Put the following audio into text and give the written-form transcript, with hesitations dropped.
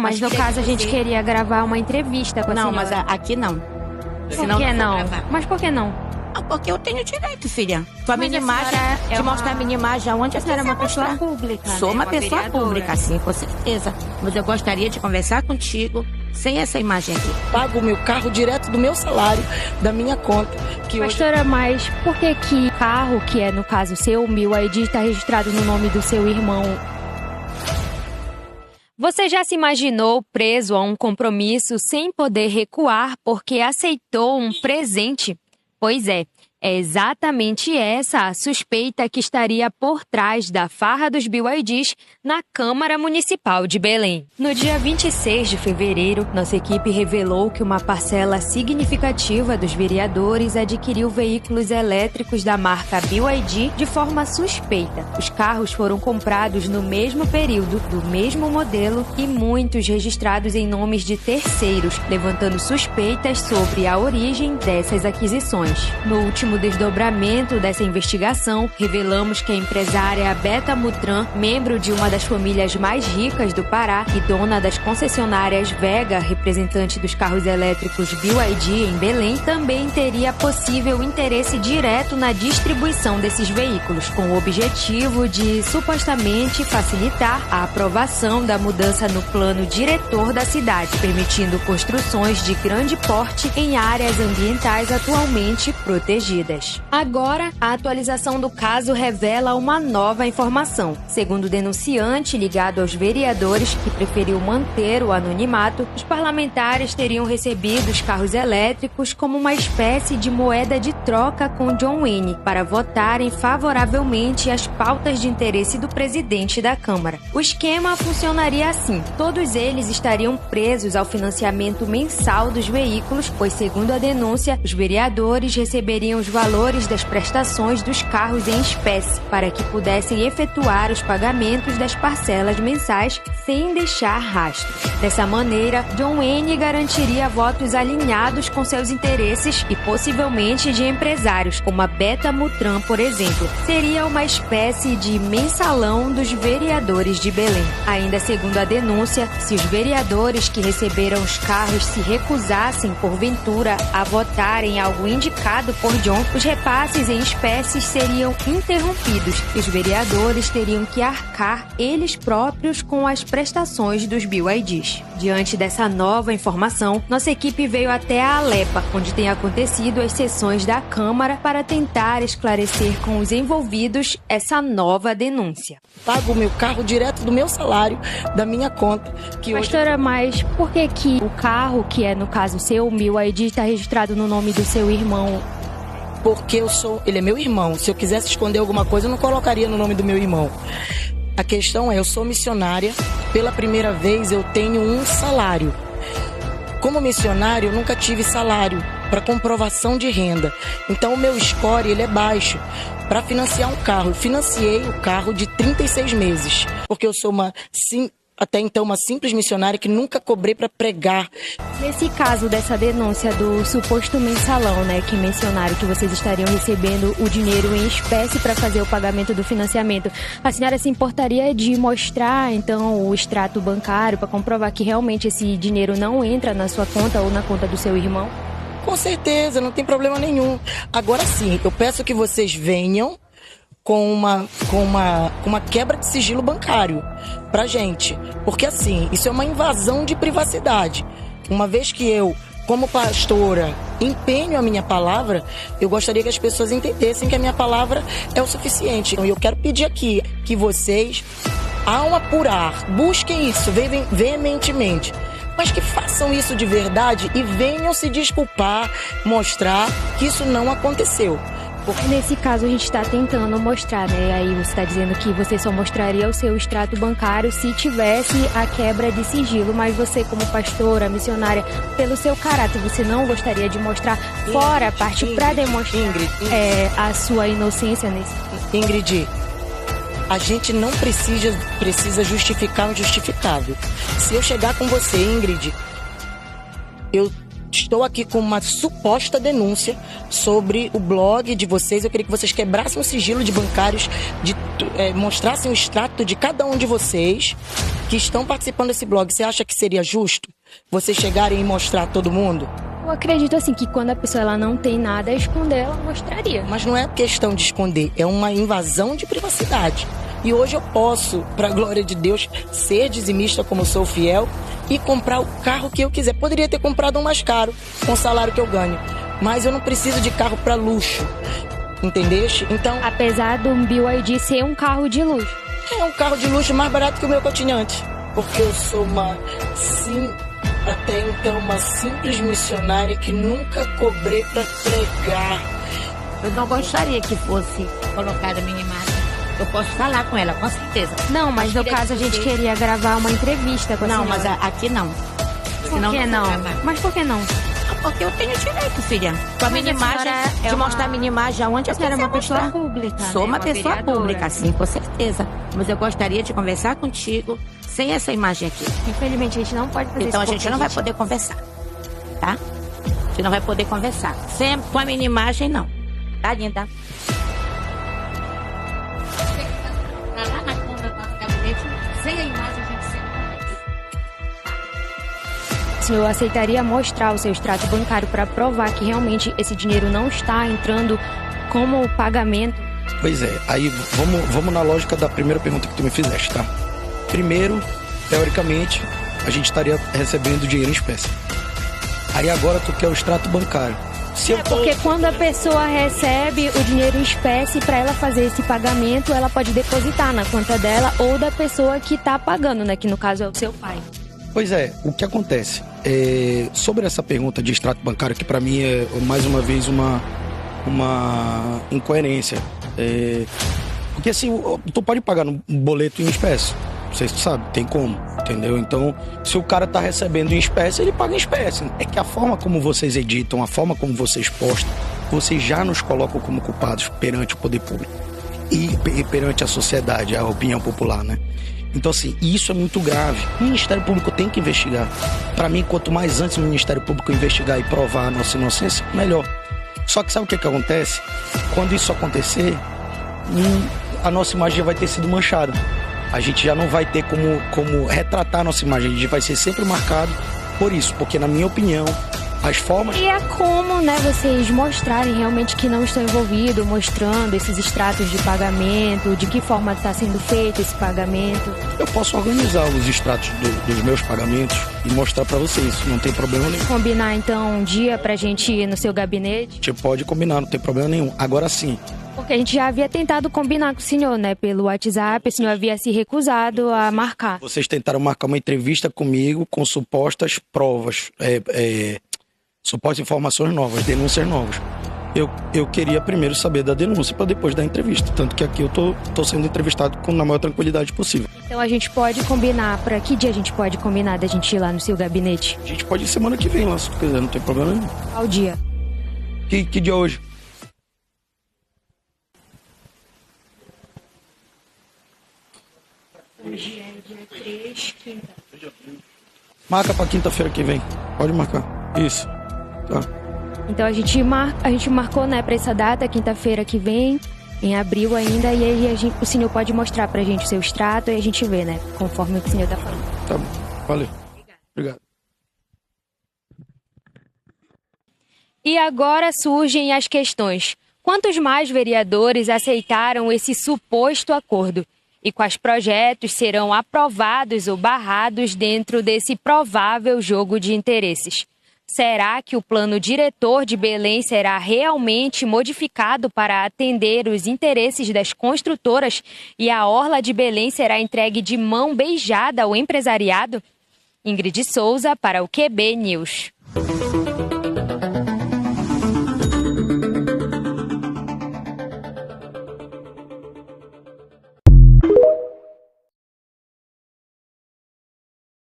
Mas no caso a gente queria gravar uma entrevista com a senhora. Não, mas aqui não. Por que não? Mas por que não? Porque eu tenho direito, filha. Tua Mas minha a imagem, senhora é te uma- mostrar a minha imagem aonde A senhora é uma pessoa mostrar. pública, Sou né? uma pessoa vereadora. pública, sim, com certeza. Mas eu gostaria de conversar contigo sem essa imagem aqui. Pago o meu carro direto do meu salário, da minha conta. Que hoje... Pastora, mas por que que o carro, que é no caso seu, o BYD, está registrado no nome do seu irmão? Você já se imaginou preso a um compromisso sem poder recuar porque aceitou um presente? Pois é exatamente essa a suspeita que estaria por trás da farra dos BYDs na Câmara Municipal de Belém. No dia 26 de fevereiro, nossa equipe revelou que uma parcela significativa dos vereadores adquiriu veículos elétricos da marca BYD de forma suspeita. Os carros foram comprados no mesmo período, do mesmo modelo e muitos registrados em nomes de terceiros, levantando suspeitas sobre a origem dessas aquisições. No último desdobramento dessa investigação, revelamos que a empresária Beta Mutran, membro de uma das famílias mais ricas do Pará e dona das concessionárias Vega, representante dos carros elétricos BYD em Belém, também teria possível interesse direto na distribuição desses veículos, com o objetivo de supostamente facilitar a aprovação da mudança no plano diretor da cidade, permitindo construções de grande porte em áreas ambientais atualmente protegidas. Agora, a atualização do caso revela uma nova informação. Segundo o denunciante ligado aos vereadores, que preferiu manter o anonimato, os parlamentares teriam recebido os carros elétricos como uma espécie de moeda de troca com John Wayne para votarem favoravelmente às pautas de interesse do presidente da Câmara. O esquema funcionaria assim: todos eles estariam presos ao financiamento mensal dos veículos, pois, segundo a denúncia, os vereadores receberiam os valores das prestações dos carros em espécie, para que pudessem efetuar os pagamentos das parcelas mensais sem deixar rastro. Dessa maneira, John Wayne garantiria votos alinhados com seus interesses e possivelmente de empresários, como a Beta Mutran, por exemplo. Seria uma espécie de mensalão dos vereadores de Belém. Ainda segundo a denúncia, se os vereadores que receberam os carros se recusassem, porventura, a votar em algo indicado por John, os repasses em espécies seriam interrompidos e os vereadores teriam que arcar eles próprios com as prestações dos BYDs. Diante dessa nova informação, nossa equipe veio até a Alepa, onde tem acontecido as sessões da Câmara para tentar esclarecer com os envolvidos essa nova denúncia. Pago o meu carro direto do meu salário, da minha conta. Que Pastora, mas por que que o carro, que é no caso seu, o BYD, está registrado no nome do seu irmão? Porque ele é meu irmão. Se eu quisesse esconder alguma coisa, eu não colocaria no nome do meu irmão. A questão é, eu sou missionária. Pela primeira vez, eu tenho um salário. Como missionário, eu nunca tive salário para comprovação de renda. Então, o meu score, ele é baixo. Para financiar um carro, eu financiei o carro de 36 meses. Porque eu sou até então uma simples missionária que nunca cobrei para pregar. Nesse caso dessa denúncia do suposto mensalão, né, que mencionaram que vocês estariam recebendo o dinheiro em espécie para fazer o pagamento do financiamento, a senhora se importaria de mostrar, então, o extrato bancário para comprovar que realmente esse dinheiro não entra na sua conta ou na conta do seu irmão? Com certeza, não tem problema nenhum. Agora sim, eu peço que vocês venham com uma quebra de sigilo bancário pra gente. Porque assim, isso é uma invasão de privacidade. Uma vez que eu, como pastora, empenho a minha palavra, eu gostaria que as pessoas entendessem que a minha palavra é o suficiente. Então, eu quero pedir aqui que vocês, ao apurar, busquem isso veementemente, mas que façam isso de verdade e venham se desculpar, mostrar que isso não aconteceu. Nesse caso, a gente está tentando mostrar, né? Aí você está dizendo que você só mostraria o seu extrato bancário se tivesse a quebra de sigilo, mas você, como pastora, missionária, pelo seu caráter, você não gostaria de mostrar fora a parte para demonstrar a sua inocência nesse caso? Ingrid, a gente não precisa justificar o injustificável. Se eu chegar com você, Ingrid, eu estou aqui com uma suposta denúncia sobre o blog de vocês. Eu queria que vocês quebrassem o sigilo de bancários, mostrassem o extrato de cada um de vocês que estão participando desse blog. Você acha que seria justo vocês chegarem e mostrar a todo mundo? Eu acredito assim que quando a pessoa ela não tem nada a esconder, ela mostraria. Mas não é questão de esconder, é uma invasão de privacidade. E hoje eu posso, para a glória de Deus, ser dizimista como sou fiel e comprar o carro que eu quiser. Poderia ter comprado um mais caro, com o salário que eu ganho. Mas eu não preciso de carro para luxo, entendeste? Então, apesar do BYD ser um carro de luxo. É um carro de luxo mais barato que o meu que eu tinha antes. Porque eu sou até então, uma simples missionária que nunca cobrei para pregar. Eu não gostaria que fosse colocada a minha imagem. Eu posso falar com ela, com certeza. Não, mas no caso a gente queria gravar uma entrevista com a senhora. Não, mas aqui não. Por que não? Mas por que não? Porque eu tenho direito, filha. Com a minha imagem, de mostrar a minha imagem aonde a senhora é uma pessoa pública. Sou uma pessoa pública, sim, com certeza. Mas eu gostaria de conversar contigo sem essa imagem aqui. Infelizmente, a gente não pode fazer isso. Então a gente não vai poder conversar, tá? A gente não vai poder conversar. Sempre com a minha imagem, não. Tá, linda? Lá na câmera do nosso gabinete, sem a imagem, a gente sempre conversa. O senhor aceitaria mostrar o seu extrato bancário para provar que realmente esse dinheiro não está entrando como pagamento? Pois é, aí vamos na lógica da primeira pergunta que tu me fizeste, tá? Primeiro, teoricamente, a gente estaria recebendo dinheiro em espécie. Aí agora tu quer o extrato bancário. Porque quando a pessoa recebe o dinheiro em espécie, para ela fazer esse pagamento, ela pode depositar na conta dela ou da pessoa que está pagando, né? Que no caso é o seu pai. Pois é, o que acontece? Sobre essa pergunta de extrato bancário, que para mim é mais uma vez uma incoerência. Porque assim, tu pode pagar no boleto em espécie. Não sei se tu sabe, tem como, entendeu? Então, se o cara tá recebendo em espécie, ele paga em espécie. É que a forma como vocês editam, a forma como vocês postam, vocês já nos colocam como culpados perante o poder público e perante a sociedade, a opinião popular, né? Então, assim, isso é muito grave. O Ministério Público tem que investigar. Para mim, quanto mais antes o Ministério Público investigar e provar a nossa inocência, melhor. Só que sabe o que acontece? Quando isso acontecer, a nossa imagem já vai ter sido manchada. A gente já não vai ter como retratar a nossa imagem. A gente vai ser sempre marcado por isso. Porque, na minha opinião, as formas... E é como, né, vocês mostrarem realmente que não estão envolvidos, mostrando esses extratos de pagamento, de que forma está sendo feito esse pagamento. Eu posso organizar os extratos dos meus pagamentos e mostrar para vocês, não tem problema nenhum. Combinar, então, um dia pra gente ir no seu gabinete? A gente pode combinar, não tem problema nenhum. Agora sim... Porque a gente já havia tentado combinar com o senhor, né? Pelo WhatsApp, o senhor havia se recusado a marcar. Vocês tentaram marcar uma entrevista comigo com supostas provas, supostas informações novas, denúncias novas. Eu queria primeiro saber da denúncia para depois da entrevista. Tanto que aqui eu tô sendo entrevistado na maior tranquilidade possível. Então a gente pode combinar, para que dia a gente pode combinar da gente ir lá no seu gabinete? A gente pode ir semana que vem lá, se tu quiser, não tem problema nenhum. Qual dia? Que dia é hoje? Hoje é dia 3, quinta. Marca pra quinta-feira que vem. Pode marcar. Isso. Tá. Então a gente marcou, né, pra essa data, quinta-feira que vem, em abril ainda, e aí o senhor pode mostrar pra gente o seu extrato e a gente vê, né, conforme o que o senhor tá falando. Tá bom. Valeu. Obrigado. E agora surgem as questões. Quantos mais vereadores aceitaram esse suposto acordo? E quais projetos serão aprovados ou barrados dentro desse provável jogo de interesses? Será que o plano diretor de Belém será realmente modificado para atender os interesses das construtoras e a orla de Belém será entregue de mão beijada ao empresariado? Ingrid Souza para o QB News.